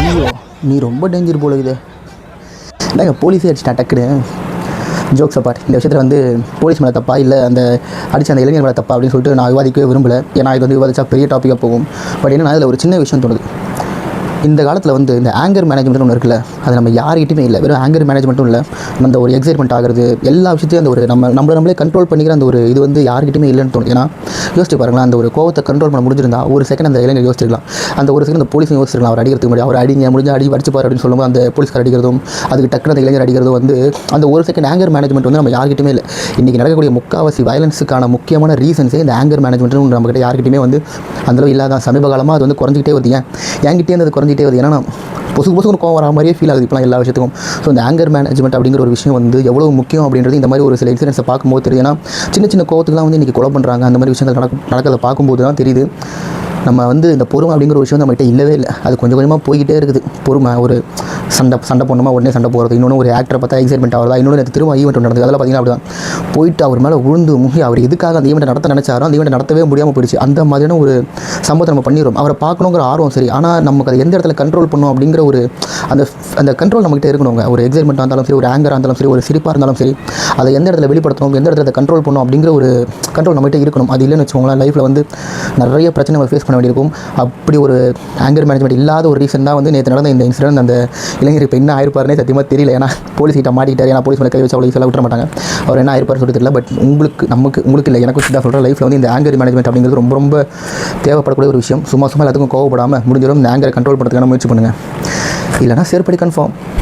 ஐயோ, நீ ரொம்ப டேஞ்சர் போல இது. இல்லைங்க, போலீஸே அடிச்சிட்டா டக்குன்னு. ஜோக்ஸ் அப்பார்ட், இந்த விஷயத்தில் வந்து போலீஸ் மேலே தப்பா இல்லை அந்த அடித்த அந்த இளைஞர் மேலே தப்பா அப்படின்னு சொல்லிட்டு நான் விவாதிக்கவே விரும்பலை. ஏன்னா இது வந்து விவாதிச்சா பெரிய டாப்பிக்காக போகும். பட் என்னன்னா அதில் ஒரு சின்ன விஷயம் தோணுது. இந்த காலத்தில் வந்து இந்த ஆங்கர் மேனேஜ்மெண்ட்னு ஒன்று இருக்குல்ல, அது நம்ம யார்கிட்டையுமே இல்லை. வெறும் ஆங்கர் மேனேஜ்மெண்ட்டும் இல்லை, அந்த ஒரு எக்ஸைட்மெண்ட் ஆகிறது எல்லா விஷயத்தையும் அந்த ஒரு நம்மளே கண்ட்ரோல் பண்ணிக்கிற அந்த ஒரு இது வந்து யார்கிட்டையுமே இல்லைன்னு தோணுது. ஏன்னா யோசிச்சு பாருங்களேன், அந்த ஒரு கோவத்தை கண்ட்ரோல் பண்ண முடிஞ்சிருந்தா ஒரு செகண்ட் அந்த இளைஞர் யோசிச்சிருக்கலாம். அந்த ஒரு செகண்ட் அந்த போலீஸும் யோசிச்சிருக்கலாம். அவர் அடிக்கிறதுக்கு முன்னாடி அவர் அடிங்க முடிஞ்ச அடிச்சுப்பார் அப்படின்னு சொல்லும்போது அந்த போலீஸ்கார் அடிக்கிறதும் அதுக்கு டக்குனு அந்த இளைஞர் அடிக்கிறதும் வந்து அந்த ஒரு செகண்ட் ஆங்கர் மேனேஜ்மெண்ட் வந்து நம்ம யார்கிட்டையுமே இல்லை. இன்றைக்கி நடக்கக்கூடிய முக்கால்வாசி வயலன்ஸுக்கான முக்கியமான ரீசன்ஸே இந்த ஆங்கர் மேனேஜ்மெண்ட்னு நம்மகிட்ட யார்கிட்டையுமே வந்து அந்தளவு இல்லாத. சமீப காலமாக அது வந்து குறைஞ்சிக்கிட்டே வருது. என்கிட்டே அது குறைஞ்சிட்டே வருது. ஏன்னா பொசுக்கு கோவம் வர மாதிரியே ஃபீல் ஆகுது இப்போலாம் எல்லா விஷயத்துக்கும். ஸோ இந்த ஆங்கர் மேனேஜ்மெண்ட் அப்படிங்கிற ஒரு விஷயம் வந்து எவ்வளோ முக்கியம் அப்படின்றது இந்த மாதிரி ஒரு சில இன்சிடென்ட்ஸை பார்க்கும்போது தெரியுது. ஏன்னா சின்ன கோவத்துக்குலாம் வந்து இன்றைக்கி கொலை பண்ணுறாங்க. அந்த மாதிரி விஷயங்கள் நடக்கிறத பார்க்கும்போது தான் தெரியுது நம்ம வந்து இந்த பொறுமை அப்படிங்கிற ஒரு விஷயம் நம்மகிட்ட இல்லவே இல்லை. அது கொஞ்சம் கொஞ்சமாக போய்கிட்டே இருக்குது. பொறுமை, ஒரு சண்டை போடணுமா உடனே சண்டை போகிறது, இன்னொன்று ஒரு ஆக்டரை பார்த்தா எக்ஸைட்மெண்ட் ஆகிறதா, இன்னொன்று திரும்ப ஈவெண்ட் நடந்தது. அதெல்லாம் பார்த்தீங்கன்னா அப்படி தான் போயிட்டு அவர் மேலே உழுந்து முகி அவர் எதுக்காக அந்த ஈவெண்ட்டை நடத்த நினச்சாரோ அந்த ஈவெண்ட்டை நடத்தவே முடியாமல் போயிடுச்சு. அந்த மாதிரியான ஒரு சம்பவத்தை நம்ம பண்ணிடுறோம். அவரை பார்க்கணுங்கிற ஆர்வம் சரி, ஆனால் நமக்கு அதை எந்த இடத்துல கண்ட்ரோல் பண்ணணும் அப்படிங்கிற ஒரு அந்த கண்ட்ரோல் நம்மகிட்ட இருக்கணுங்க. ஒரு எக்ஸைட்மெண்ட்டாக இருந்தாலும் சரி, ஒரு ஆங்கராக இருந்தாலும் சரி, ஒரு சிரிப்பாக இருந்தாலும் சரி, அதை எந்த இடத்துல வெளிப்படுத்தணும், எந்த இடத்துல கண்ட்ரோல் பண்ணணும் அப்படிங்கிற ஒரு கண்ட்ரோல் நம்மகிட்ட இருக்கணும். அது இல்லைன்னு வச்சுக்கோங்களேன், லைஃப்பில் வந்து நிறைய பிரச்சனை நம்ம ஃபேஸ் பண்ண வேண்டியிருக்கும். அப்படி ஒரு ஆங்கர் மேனேஜ்மெண்ட் இல்லாத ஒரு ரீசன் தான் வந்து நேற்று நடந்த இந்த இன்சிடென்ட். அந்த இளைஞர் இப்போ என்ன ஆயிருப்பாருனே சத்தியமாக தெரியல. ஏன்னா போலீஸ் கிட்ட மாட்டிக்கிட்டார். ஏன்னா போலீஸ் மேலே கை வச்சு அவ்வளோ ஈஸியாக விட்டுற மாட்டாங்க. அவர் என்ன ஆயிருப்பார் சொல்லிட்டு தெரியல. பட் உங்களுக்கு இல்லை, எனக்கு தான் சொல்கிறேன். லைஃப்பில் வந்து இந்த ஆங்கர் மேனேஜ்மெண்ட் அப்படிங்கிறது ரொம்ப ரொம்ப தேவைப்படக்கூடிய ஒரு விஷயம். சும்மா எல்லாத்துக்கும் கோவப்படாமல் முடிஞ்சிடும் இந்த ஆங்கரை கண்ட்ரோல் பண்ணுறதுக்கான முயற்சி பண்ணுங்கள். இல்லைனா சேர்ப்படி கன்ஃபார்ம்.